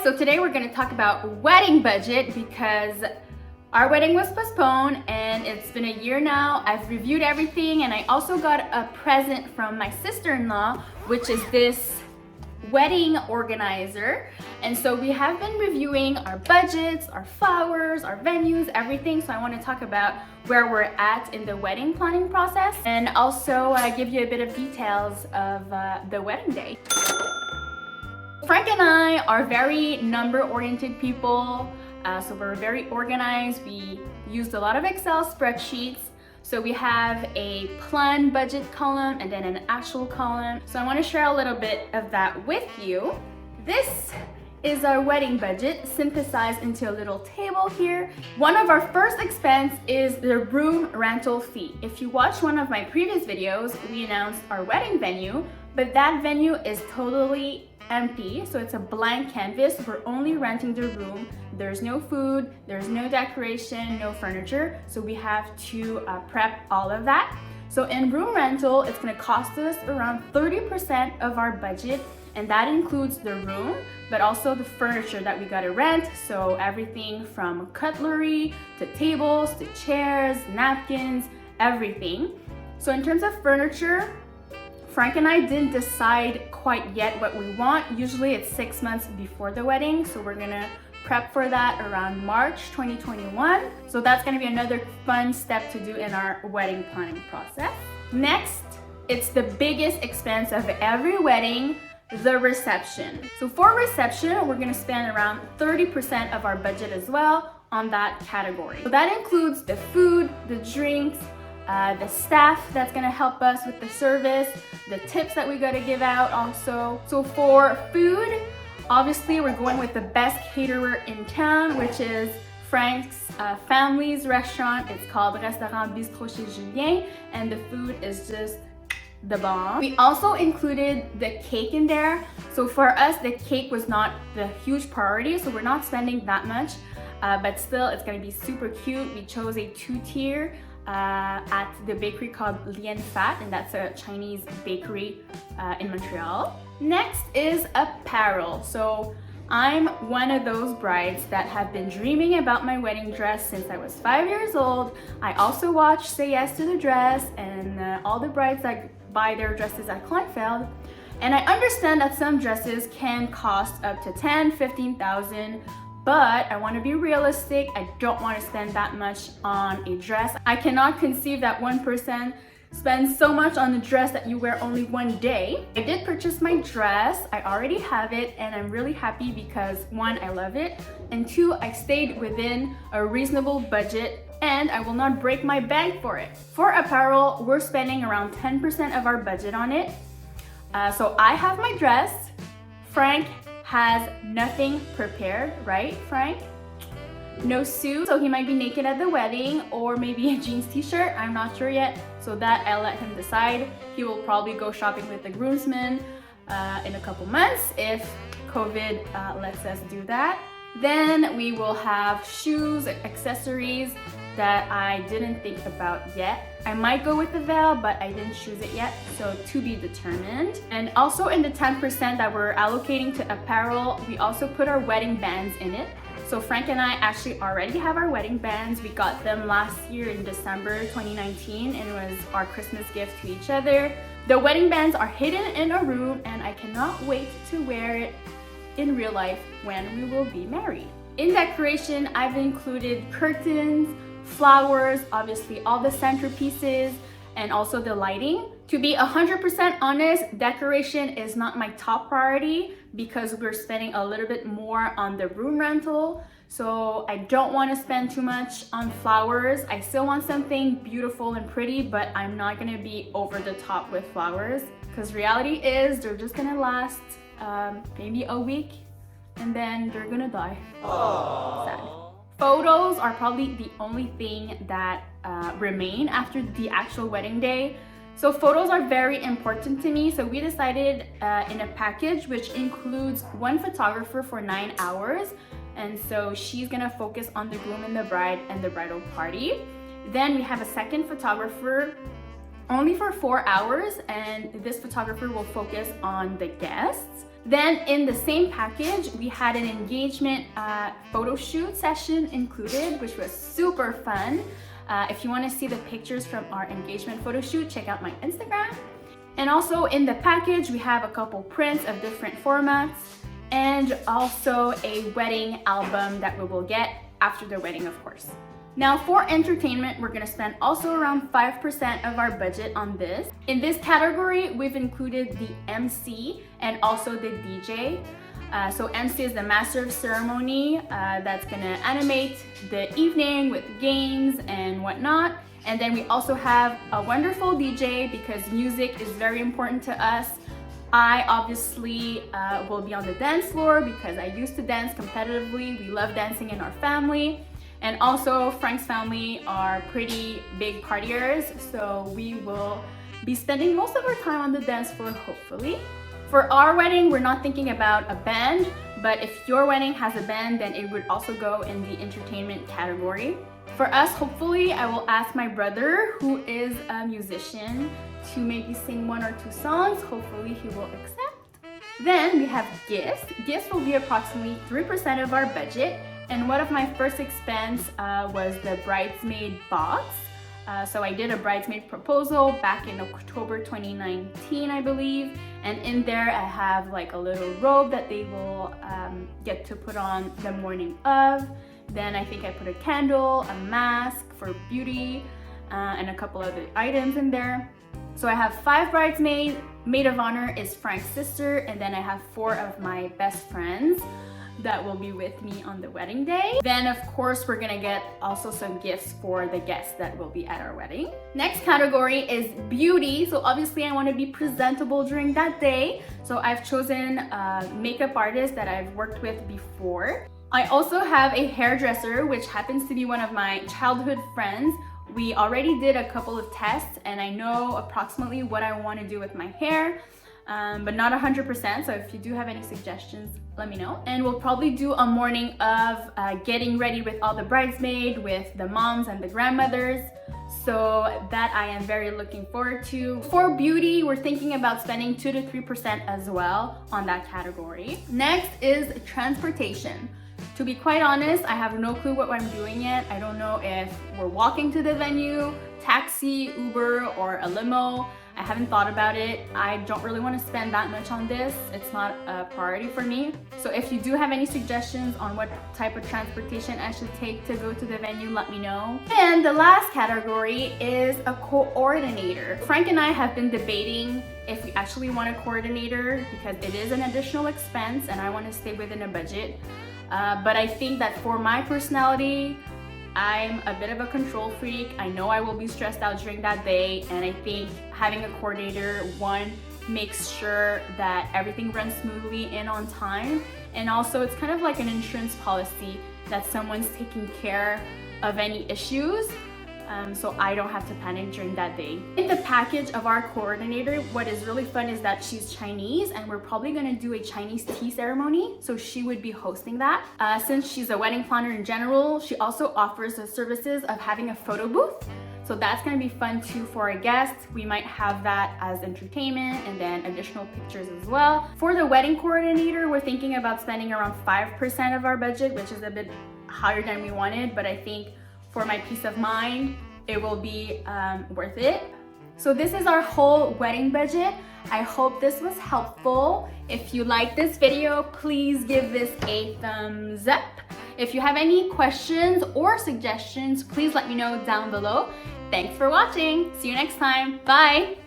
so today we're going to talk about wedding budget because our wedding was postponed and it's been a year now. I've reviewed everything and I also got a present from my sister-in-law, which is this wedding organizer. And so we have been reviewing our budgets, our flowers, our venues, everything. So I want to talk about where we're at in the wedding planning process and also give you a bit of details of the wedding day. Frank and I are very number-oriented people. So we're very organized. We used a lot of Excel spreadsheets. So we have a planned budget column and then an actual column. So I want to share a little bit of that with you. This is our wedding budget synthesized into a little table here. One of our first expense is the room rental fee. If you watched one of my previous videos, we announced our wedding venue, but that venue is totally empty, so it's a blank canvas. We're only renting the room. There's no food, there's no decoration, no furniture, so we have to prep all of that. So in room rental, it's going to cost us around 30% of our budget, and that includes the room, but also the furniture that we got to rent. So everything from cutlery to tables to chairs, napkins, everything. So in terms of furniture, Frank and I didn't decide quite yet what we want. Usually it's 6 months before the wedding, so we're gonna prep for that around March 2021. So that's gonna be another fun step to do in our wedding planning process. Next, it's the biggest expense of every wedding, the reception. So for reception, we're gonna spend around 30% of our budget as well on that category. So that includes the food, the drinks, the staff that's gonna help us with the service, the tips that we gotta give out also. So for food, obviously we're going with the best caterer in town, which is Frank's family's restaurant. It's called Restaurant Bistrot chez Julien, and the food is just the bomb. We also included the cake in there. So for us, the cake was not the huge priority, so we're not spending that much, but still it's gonna be super cute. We chose a 2-tier at the bakery called Lien Fat, and that's a Chinese bakery in Montreal. Next is apparel. So I'm one of those brides that have been dreaming about my wedding dress since I was 5 years old. I also watched Say Yes to the Dress and all the brides that buy their dresses at Kleinfeld. And I understand that some dresses can cost up to $10,000, $15,000. But I want to be realistic. I don't want to spend that much on a dress. I cannot conceive that one person spends so much on a dress that you wear only one day. I did purchase my dress. I already have it and I'm really happy because 1, I love it, and 2, I stayed within a reasonable budget and I will not break my bank for it. For apparel, we're spending around 10% of our budget on it. So I have my dress. Frank has nothing prepared, right, Frank? No suit, so he might be naked at the wedding, or maybe a jeans t-shirt, I'm not sure yet. So that I'll let him decide. He will probably go shopping with the groomsmen in a couple months if COVID lets us do that. Then we will have shoes, accessories that I didn't think about yet. I might go with the veil, but I didn't choose it yet, so to be determined. And also in the 10% that we're allocating to apparel, we also put our wedding bands in it. So Frank and I actually already have our wedding bands. We got them last year in December 2019 and it was our Christmas gift to each other. The wedding bands are hidden in a room and I cannot wait to wear it in real life when we will be married. In decoration, I've included curtains, flowers, obviously all the centerpieces, and also the lighting. To be 100% honest, decoration is not my top priority because we're spending a little bit more on the room rental. So I don't want to spend too much on flowers. I still want something beautiful and pretty, but I'm not going to be over the top with flowers because reality is they're just going to last maybe a week and then they're going to die. Aww. Sad. Photos are probably the only thing that remain after the actual wedding day. So photos are very important to me. So we decided in a package which includes one photographer for 9 hours. And so she's gonna focus on the groom and the bride and the bridal party. Then we have a second photographer only for 4 hours, and this photographer will focus on the guests. Then in the same package, we had an engagement photo shoot session included, which was super fun. If you want to see the pictures from our engagement photo shoot, check out my Instagram. And also in the package, we have a couple prints of different formats and also a wedding album that we will get after the wedding, of course. Now for entertainment, we're gonna spend also around 5% of our budget on this. In this category, we've included the MC and also the DJ. So MC is the master of ceremony that's gonna animate the evening with games and whatnot. And then we also have a wonderful DJ because music is very important to us. I obviously will be on the dance floor because I used to dance competitively. We love dancing in our family. And also Frank's family are pretty big partiers, so we will be spending most of our time on the dance floor, hopefully. For our wedding, we're not thinking about a band, but if your wedding has a band, then it would also go in the entertainment category. For us, hopefully, I will ask my brother, who is a musician, to maybe sing 1 or 2 songs. Hopefully, he will accept. Then we have gifts. Gifts will be approximately 3% of our budget. And one of my first expense was the bridesmaid box. So I did a bridesmaid proposal back in October 2019, I believe. And in there, I have like a little robe that they will get to put on the morning of. Then I think I put a candle, a mask for beauty, and a couple other items in there. So I have 5 bridesmaids. Maid of honor is Frank's sister, and then I have 4 of my best friends that will be with me on the wedding day. Then of course, we're gonna get also some gifts for the guests that will be at our wedding. Next category is beauty. So obviously I wanna be presentable during that day. So I've chosen a makeup artist that I've worked with before. I also have a hairdresser, which happens to be one of my childhood friends. We already did a couple of tests and I know approximately what I want to do with my hair, but not 100%. So if you do have any suggestions, let me know. And we'll probably do a morning of getting ready with all the bridesmaids, with the moms and the grandmothers. So that I am very looking forward to. For beauty, we're thinking about spending 2 to 3% as well on that category. Next is transportation. To be quite honest, I have no clue what I'm doing yet. I don't know if we're walking to the venue, taxi, Uber, or a limo. I haven't thought about it. I don't really want to spend that much on this. It's not a priority for me. So if you do have any suggestions on what type of transportation I should take to go to the venue, let me know. And the last category is a coordinator. Frank and I have been debating if we actually want a coordinator because it is an additional expense and I want to stay within a budget. But I think that for my personality, I'm a bit of a control freak. I know I will be stressed out during that day, and I think having a coordinator, one, makes sure that everything runs smoothly and on time, and also it's kind of like an insurance policy that someone's taking care of any issues, so I don't have to panic during that day. In the package of our coordinator, what is really fun is that she's Chinese and we're probably gonna do a Chinese tea ceremony, so she would be hosting that. Since she's a wedding planner in general, she also offers the services of having a photo booth. So that's gonna be fun too for our guests. We might have that as entertainment and then additional pictures as well. For the wedding coordinator, we're thinking about spending around 5% of our budget, which is a bit higher than we wanted, but I think for my peace of mind, it will be worth it. So this is our whole wedding budget. I hope this was helpful. If you like this video, please give this a thumbs up. If you have any questions or suggestions, please let me know down below. Thanks for watching. See you next time. Bye.